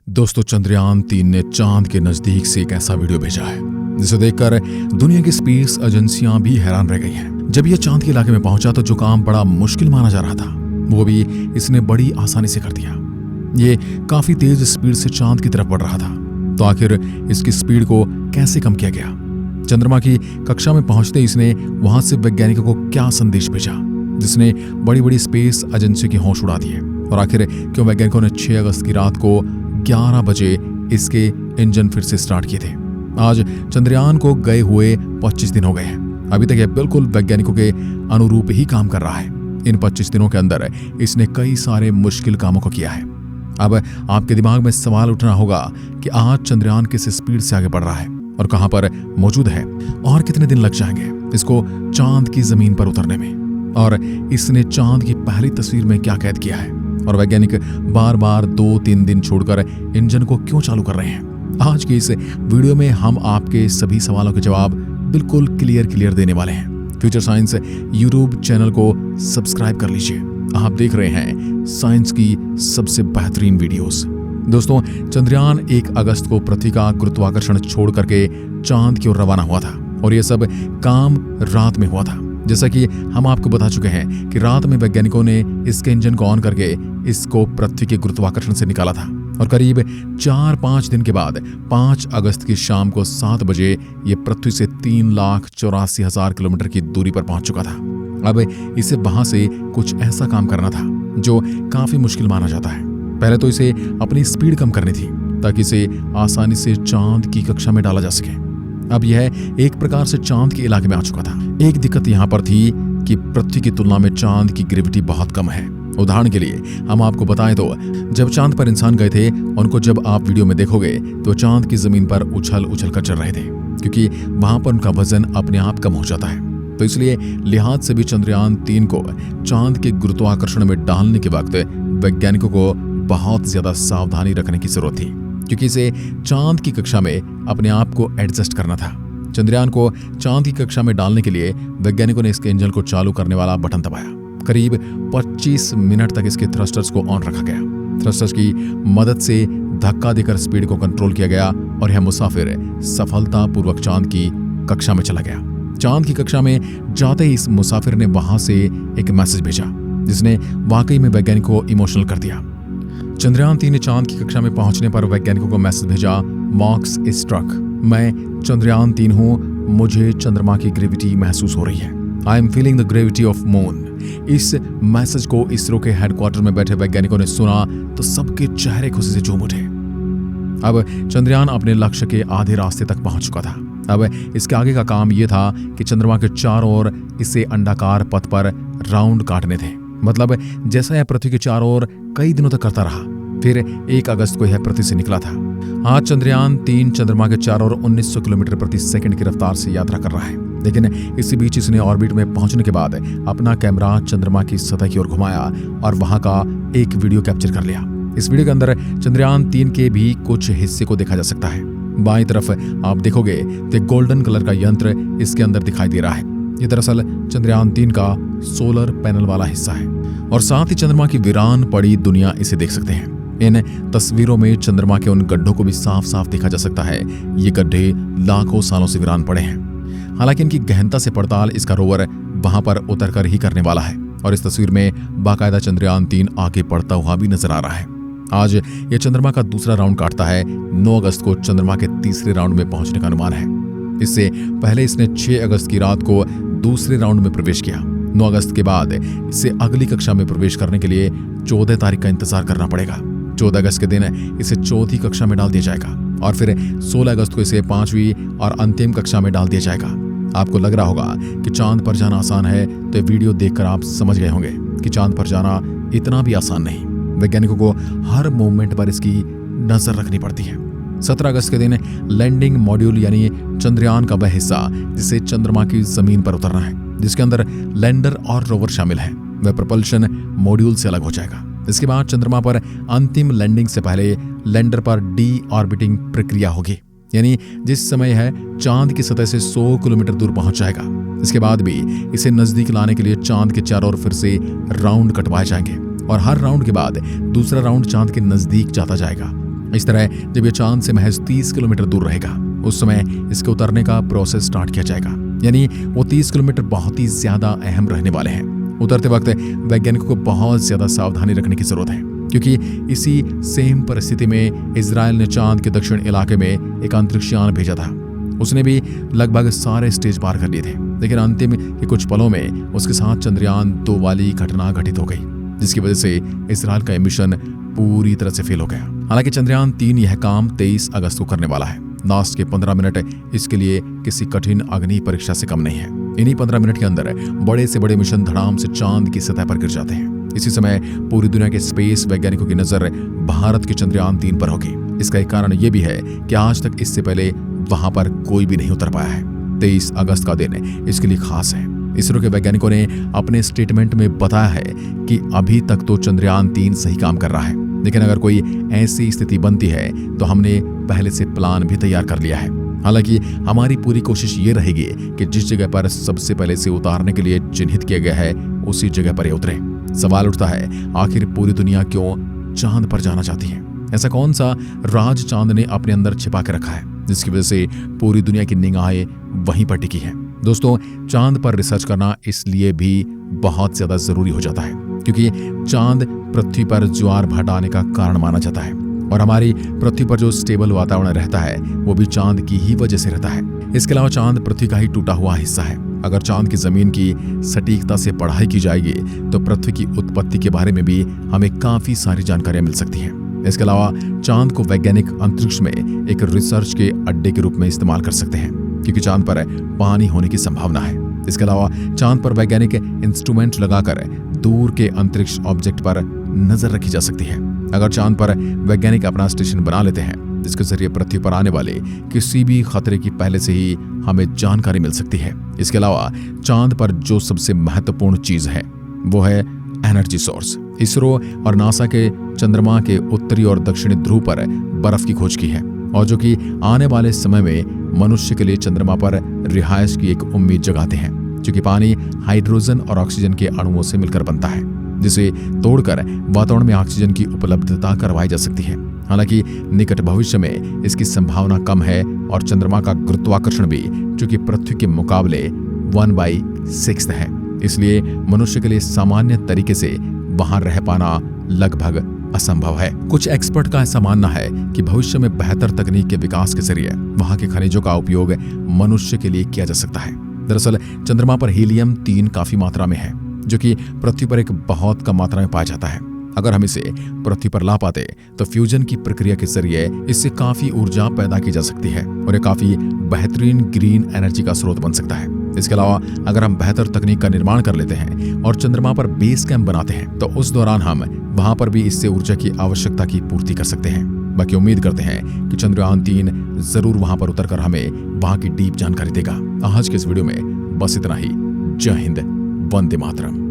दोस्तों, चंद्रयान-3 ने चांद के नजदीक से एक ऐसा वीडियो भेजा है जिसे देखकर दुनिया की स्पेस एजेंसियां भी हैरान रह गई हैं। जब यह चांद के इलाके में पहुंचा तो जो काम बड़ा मुश्किल माना जा रहा था वो भी इसने बड़ी आसानी से कर दिया। ये काफी तेज स्पीड से चांद की तरफ बढ़ रहा था, तो आखिर इसकी स्पीड को कैसे कम किया गया? चंद्रमा की कक्षा में पहुंचते इसने वहां से वैज्ञानिकों को क्या संदेश भेजा जिसने बड़ी बड़ी स्पेस एजेंसी की होश उड़ा दिए? और आखिर क्यों वैज्ञानिकों ने 6 अगस्त की रात को 11 बजे इसके इंजन फिर से स्टार्ट किए थे? आज चंद्रयान को गए हुए 25 दिन हो गए हैं। अभी तक यह बिल्कुल वैज्ञानिकों के अनुरूप ही काम कर रहा है। इन 25 दिनों के अंदर इसने कई सारे मुश्किल कामों को किया है। अब आपके दिमाग में सवाल उठना होगा कि आज चंद्रयान किस स्पीड से आगे बढ़ रहा है और कहां पर मौजूद है और कितने दिन लग जाएंगे इसको चांद की जमीन पर उतरने में, और इसने चांद की पहली तस्वीर में क्या कैद किया है, और वैज्ञानिक बार बार 2-3 दिन छोड़कर इंजन को क्यों चालू कर रहे हैं। आज की इस वीडियो में हम आपके सभी सवालों के जवाब बिल्कुल क्लियर देने वाले हैं। फ्यूचर साइंस यूट्यूब चैनल को सब्सक्राइब कर लीजिए। आप देख रहे हैं साइंस की सबसे बेहतरीन वीडियोस। दोस्तों, चंद्रयान 1 अगस्त को पृथ्वी का गुरुत्वाकर्षण छोड़ करके चांद की ओर रवाना हुआ था, और यह सब काम रात में हुआ था। जैसा कि हम आपको बता चुके हैं कि रात में वैज्ञानिकों ने इसके इंजन को ऑन करके इसको पृथ्वी के गुरुत्वाकर्षण से निकाला था, और करीब 4-5 दिन के बाद 5 अगस्त की शाम को 7 बजे ये पृथ्वी से 3,84,000 किलोमीटर की दूरी पर पहुंच चुका था। अब इसे वहां से कुछ ऐसा काम करना था जो काफी मुश्किल माना जाता है। पहले तो इसे अपनी स्पीड कम करनी थी ताकि इसे आसानी से चांद की कक्षा में डाला जा सके। अब यह एक प्रकार से चांद के इलाके में आ चुका था। एक दिक्कत यहाँ पर थी कि पृथ्वी की तुलना में चांद की ग्रेविटी बहुत कम है। उदाहरण के लिए हम आपको बताएं तो जब चांद पर इंसान गए थे, उनको जब आप वीडियो में देखोगे तो चांद की जमीन पर उछल कर चल रहे थे, क्योंकि वहां पर उनका वजन अपने आप कम हो जाता है। तो इसलिए लिहाज से भी चंद्रयान-3 को चांद के गुरुत्वाकर्षण में डालने के वक्त वैज्ञानिकों को बहुत ज्यादा सावधानी रखने की जरूरत थी, क्योंकि इसे चांद की कक्षा में अपने आप को एडजस्ट करना था। चंद्रयान को चांद की कक्षा में डालने के लिए वैज्ञानिकों ने इसके इंजन को चालू करने वाला बटन दबाया। करीब 25 मिनट तक इसके थ्रस्टर्स को ऑन रखा गया। थ्रस्टर्स की मदद से धक्का देकर स्पीड को कंट्रोल किया गया, और यह मुसाफिर सफलतापूर्वक चांद की कक्षा में चला गया। चांद की कक्षा में जाते ही इस मुसाफिर ने वहां से एक मैसेज भेजा जिसने वाकई में वैज्ञानिकों को इमोशनल कर दिया। चंद्रयान-3 ने चांद की कक्षा में पहुंचने पर वैज्ञानिकों को मैसेज भेजा, मॉक्स स्ट्रक। मैं चंद्रयान-3 हूं, मुझे चंद्रमा की ग्रेविटी महसूस हो रही है। I am feeling the gravity of moon. इस मैसेज को इसरो के हेडक्वार्टर में बैठे वैज्ञानिकों ने सुना तो सबके चेहरे खुशी से झूम उठे। अब चंद्रयान अपने लक्ष्य के आधे रास्ते तक पहुंच चुका था। अब इसके आगे का काम यह था कि चंद्रमा के चारों ओर इसे अंडाकार पथ पर राउंड काटने थे। मतलब जैसा यह पृथ्वी के चारों ओर कई दिनों तक करता रहा, फिर 1 अगस्त को यह पृथ्वी से निकला था। आज चंद्रयान-3 चंद्रमा के चारों ओर 1900 किलोमीटर प्रति सेकंड की रफ्तार से यात्रा कर रहा है, लेकिन इसी बीच इसने ऑर्बिट में पहुंचने के बाद अपना कैमरा चंद्रमा की सतह की ओर घुमाया और वहां का एक वीडियो कैप्चर कर लिया। इस वीडियो के अंदर चंद्रयान-3 के भी कुछ हिस्से को देखा जा सकता है। बाईं तरफ आप देखोगे तो गोल्डन कलर का यंत्र इसके अंदर दिखाई दे रहा है। ये दरअसल चंद्रयान-3 का सोलर पैनल वाला हिस्सा है, और साथ ही चंद्रमा की वीरान पड़ी दुनिया इसे देख सकते हैं। इन तस्वीरों में चंद्रमा के उन गड्ढों को भी साफ साफ देखा जा सकता है। ये गड्ढे लाखों सालों से वीरान पड़े हैं। हालांकि इनकी गहनता से पड़ताल इसका रोवर वहां पर उतरकर ही करने वाला है, और इस तस्वीर में बाकायदा चंद्रयान-3 आगे बढ़ता हुआ भी नजर आ रहा है। आज यह चंद्रमा का दूसरा राउंड काटता है। 9 अगस्त को चंद्रमा के तीसरे राउंड में पहुंचने का अनुमान है। इससे पहले इसने 6 अगस्त की रात को दूसरे राउंड में प्रवेश किया। 9 अगस्त के बाद इसे अगली कक्षा में प्रवेश करने के लिए 14 तारीख का इंतजार करना पड़ेगा। 14 अगस्त के दिन इसे चौथी कक्षा में डाल दिया जाएगा, और फिर 16 अगस्त को इसे 5वीं और अंतिम कक्षा में डाल दिया जाएगा। आपको लग रहा होगा कि चांद पर जाना आसान है, तो ये वीडियो देखकर आप समझ गए होंगे कि चांद पर जाना इतना भी आसान नहीं। वैज्ञानिकों को हर मूवमेंट पर इसकी नजर रखनी पड़ती है। 17 अगस्त के दिन लैंडिंग मॉड्यूल यानी चंद्रयान का वह हिस्सा जिसे चंद्रमा की जमीन पर उतरना है, जिसके अंदर लैंडर और रोवर शामिल है, वह प्रोपल्शन मॉड्यूल से अलग हो जाएगा। इसके बाद चंद्रमा पर अंतिम लैंडिंग से पहले लैंडर पर डी ऑर्बिटिंग प्रक्रिया होगी, यानी जिस समय है चांद की सतह से 100 किलोमीटर दूर पहुंच जाएगा। इसके बाद भी इसे नजदीक लाने के लिए चांद के चारों ओर फिर से राउंड कटवाए जाएंगे, और हर राउंड के बाद दूसरा राउंड चांद के नजदीक जाता जाएगा। इस तरह जब ये चांद से महज 30 किलोमीटर दूर रहेगा, उस समय इसके उतरने का प्रोसेस स्टार्ट किया जाएगा। यानी वो 30 किलोमीटर बहुत ही ज्यादा अहम रहने वाले हैं। उतरते वक्त वैज्ञानिकों को बहुत ज्यादा सावधानी रखने की जरूरत है, क्योंकि इसी सेम परिस्थिति में इजराइल ने चांद के दक्षिण इलाके में एक अंतरिक्ष यान भेजा था। उसने भी लगभग सारे स्टेज पार कर लिए थे, लेकिन अंतिम के कुछ पलों में उसके साथ चंद्रयान 2 वाली घटना घटित हो गई, जिसकी वजह से इजराइल का मिशन पूरी तरह से फेल हो गया। हालांकि चंद्रयान 3 यह काम 23 अगस्त को करने वाला है। लास्ट के 15 मिनट इसके लिए किसी कठिन अग्नि परीक्षा से कम नहीं है। इन्हीं 15 मिनट के अंदर बड़े से बड़े मिशन धड़ाम से चांद की सतह पर गिर जाते हैं। इसी समय पूरी दुनिया के स्पेस वैज्ञानिकों की नजर भारत के चंद्रयान 3 पर होगी। इसका एक कारण यह भी है कि आज तक इससे पहले वहां पर कोई भी नहीं उतर पाया है। 23 अगस्त का दिन इसके लिए खास है। इसरो के वैज्ञानिकों ने अपने स्टेटमेंट में बताया है कि अभी तक तो चंद्रयान 3 सही काम कर रहा है, लेकिन अगर कोई ऐसी स्थिति बनती है तो हमने पहले से प्लान भी तैयार कर लिया है। हालांकि हमारी पूरी कोशिश ये रहेगी कि जिस जगह पर सबसे पहले से उतारने के लिए चिन्हित किया गया है उसी जगह पर उतरे। सवाल उठता है, आखिर पूरी दुनिया क्यों चांद पर जाना चाहती है? ऐसा कौन सा राज चांद ने अपने अंदर छिपा के रखा है जिसकी वजह से पूरी दुनिया की निगाहें वहीं पर टिकी है? दोस्तों, चांद पर रिसर्च करना इसलिए भी बहुत ज्यादा जरूरी हो जाता है क्योंकि चांद पृथ्वी पर ज्वार भाटा आने का कारण माना जाता है, और हमारी पृथ्वी पर जो स्टेबल वातावरण रहता है वो भी चांद की ही वजह से रहता है। इसके अलावा चांद पृथ्वी का ही टूटा हुआ हिस्सा है। अगर चांद की जमीन की सटीकता से पढ़ाई की जाएगी तो पृथ्वी की उत्पत्ति के बारे में भी हमें काफी सारी जानकारियां मिल सकती हैं। इसके अलावा चांद को वैज्ञानिक अंतरिक्ष में एक रिसर्च के अड्डे के रूप में इस्तेमाल कर सकते हैं, क्योंकि चांद पर पानी होने की संभावना है। इसके अलावा चांद पर वैज्ञानिक इंस्ट्रूमेंट लगाकर दूर के अंतरिक्ष ऑब्जेक्ट पर नजर रखी जा सकती है। अगर चांद पर वैज्ञानिक अपना स्टेशन बना लेते हैं जिसके जरिए पृथ्वी पर आने वाले किसी भी खतरे की पहले से ही हमें जानकारी मिल सकती है। इसके अलावा चांद पर जो सबसे महत्वपूर्ण चीज है वो है एनर्जी सोर्स। इसरो और नासा के चंद्रमा के उत्तरी और दक्षिणी ध्रुव पर बर्फ की खोज की है, और जो कि आने वाले समय में मनुष्य के लिए चंद्रमा पर रिहायश की एक उम्मीद जगाते हैं, क्योंकि पानी हाइड्रोजन और ऑक्सीजन के अणुओं से मिलकर बनता है, जिसे तोड़कर वातावरण में ऑक्सीजन की उपलब्धता करवाई जा सकती है। हालांकि निकट भविष्य में इसकी संभावना कम है, और चंद्रमा का गुरुत्वाकर्षण भी जो कि पृथ्वी के मुकाबले 1/6 है, इसलिए मनुष्य के लिए सामान्य तरीके से वहां रह पाना लगभग असंभव है। कुछ एक्सपर्ट का ऐसा मानना है कि भविष्य में बेहतर तकनीक के विकास के जरिए वहां के खनिजों का उपयोग मनुष्य के लिए किया जा सकता है। दरअसल चंद्रमा पर हीलियम 3 काफी मात्रा में है, जो कि पृथ्वी पर एक बहुत कम मात्रा में पाया जाता है। अगर हम इसे पृथ्वी पर ला पाते तो फ्यूजन की प्रक्रिया के जरिए इससे काफी ऊर्जा पैदा की जा सकती है, और ये काफी बेहतरीन ग्रीन एनर्जी का स्रोत बन सकता है। इसके अलावा अगर हम बेहतर तकनीक का निर्माण कर लेते हैं और चंद्रमा पर बेस कैंप बनाते हैं तो उस दौरान हम वहां पर भी इससे ऊर्जा की आवश्यकता की पूर्ति कर सकते हैं। बाकी उम्मीद करते हैं कि चंद्रयान 3 जरूर वहां पर उतरकर हमें वहां की डीप जानकारी देगा। आज के इस वीडियो में बस इतना ही। जय हिंद, वंदे मातरम।